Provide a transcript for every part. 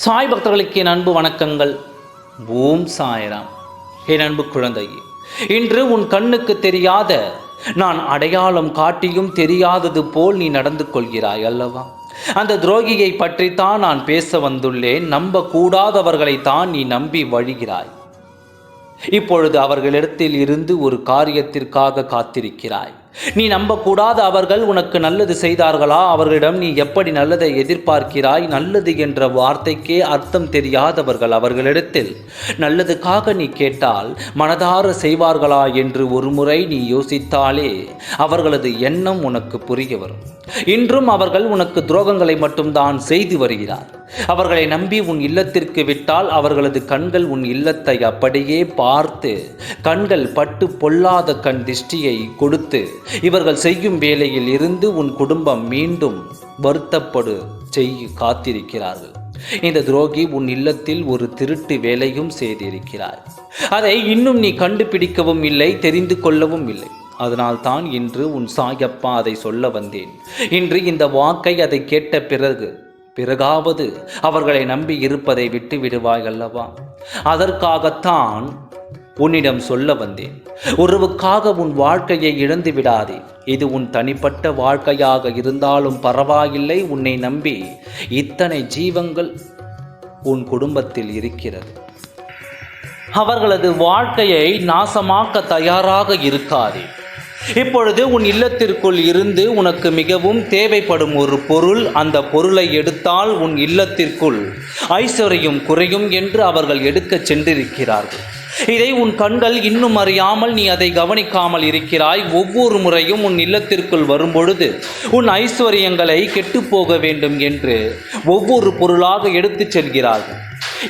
சாய் பக்தர்களுக்கு என் அன்பு வணக்கங்கள். ஓம் சாய்ராம். என் அன்பு குழந்தையே, இன்று உன் கண்ணுக்கு தெரியாத நான் அடையாளம் காட்டியும் தெரியாதது போல் நீ நடந்து கொள்கிறாய் அல்லவா? அந்த துரோகியை பற்றித்தான் நான் பேச வந்துள்ளேன். நம்ப கூடாதவர்களை தான் நீ நம்பி வழிகிறாய். இப்பொழுது அவர்களிடத்தில் இருந்து ஒரு காரியத்திற்காக காத்திருக்கிறாய். நீ நம்பக்கூடாத அவர்கள் உனக்கு நல்லது செய்தார்களா? அவர்களிடம் நீ எப்படி நல்லதை எதிர்பார்க்கிறாய்? நல்லது என்ற வார்த்தைக்கே அர்த்தம் தெரியாதவர்கள் அவர்களிடத்தில் நல்லதுக்காக நீ கேட்டால் மனதார செய்வார்களா என்று ஒரு முறை நீ யோசித்தாலே அவர்களது எண்ணம் உனக்கு புரிய வரும். இன்றும் அவர்கள் உனக்கு துரோகங்களை மட்டும்தான் செய்து வருகிறார். அவர்களை நம்பி உன் இல்லத்திற்கு விட்டால் அவர்களது கண்கள் உன் இல்லத்தை அப்படியே பார்த்து கண்கள் பட்டு பொல்லாத கண் திஷ்டியை கொடுத்து இவர்கள் செய்யும் வேலையில் இருந்து உன் குடும்பம் மீண்டும் வருத்தப்படு செய்ய காத்திருக்கிறார்கள். இந்த துரோகி உன் இல்லத்தில் ஒரு திருட்டு வேலையும் செய்திருக்கிறார். அதை இன்னும் நீ கண்டுபிடிக்கவும் இல்லை, தெரிந்து கொள்ளவும் இல்லை. அதனால்தான் இன்று உன் சாயப்பா அதை சொல்ல வந்தேன். இன்று இந்த வாக்கை அதை கேட்ட பிறகாவது அவர்களை நம்பி இருப்பதை விட்டு விடுவாய் அல்லவா? அதற்காகத்தான் உன்னிடம் சொல்ல வந்தேன். உறவுக்காக உன் வாழ்க்கையை இழந்து விடாதே. இது உன் தனிப்பட்ட வாழ்க்கையாக இருந்தாலும் பரவாயில்லை. உன்னை நம்பி இத்தனை ஜீவங்கள் உன் குடும்பத்தில் இருக்கிறது. அவர்களது வாழ்க்கையை நாசமாக்க தயாராக இருக்காதே. இப்பொழுது உன் இல்லத்திற்குள் இருந்து உனக்கு மிகவும் தேவைப்படும் ஒரு பொருள், அந்த பொருளை எடுத்தால் உன் இல்லத்திற்குள் ஐஸ்வர்யம் குறையும் என்று அவர்கள் எடுக்க சென்றிருக்கிறார்கள். இதை உன் கண்கள் இன்னும் அறியாமல் நீ அதை கவனிக்காமல் இருக்கிறாய். ஒவ்வொரு முறையும் உன் இல்லத்திற்குள் வரும்பொழுது உன் ஐஸ்வர்யங்களை கெட்டுப்போக வேண்டும் என்று ஒவ்வொரு பொருளாக எடுத்துச் செல்கிறார்கள்.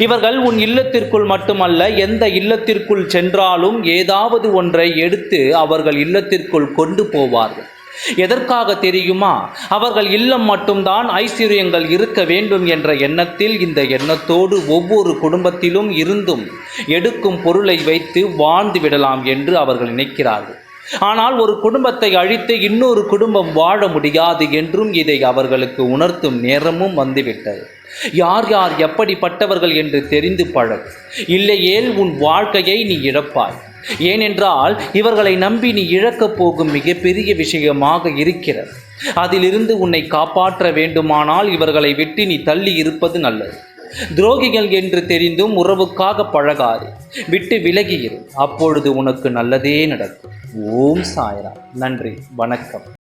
இவர்கள் உன் இல்லத்திற்குள் மட்டுமல்ல, எந்த இல்லத்திற்குள் சென்றாலும் ஏதாவது ஒன்றை எடுத்து அவர்கள் இல்லத்திற்குள் கொண்டு போவார்கள். எதற்காக தெரியுமா? அவர்கள் இல்லம் மட்டும்தான் ஐஸ்வர்யங்கள் இருக்க வேண்டும் என்ற எண்ணத்தில், இந்த எண்ணத்தோடு ஒவ்வொரு குடும்பத்திலும் இருந்தும் எடுக்கும் பொருளை வைத்து வாழ்ந்து விடலாம் என்று அவர்கள் நினைக்கிறார்கள். ஆனால் ஒரு குடும்பத்தை அழித்து இன்னொரு குடும்பம் வாழ முடியாது என்றும் இதை அவர்களுக்கு உணர்த்தும் நேரமும் வந்துவிட்டது. யார் யார் எப்படிப்பட்டவர்கள் என்று தெரிந்து பழகு. இல்லையேல் உன் வாழ்க்கையை நீ இழப்பாய். ஏனென்றால் இவர்களை நம்பி நீ இழக்கப் போகும் மிகப்பெரிய விஷயமாக இருக்கிறது. அதிலிருந்து உன்னை காப்பாற்ற வேண்டுமானால் இவர்களை விட்டு நீ தள்ளி இருப்பது நல்லது. துரோகிகள் என்று தெரிந்தும் உறவுக்காக பழகாது, விட்டு விலகியிரு. அப்பொழுது உனக்கு நல்லதே நடக்கும். ஓம் சாய்ராம். நன்றி, வணக்கம்.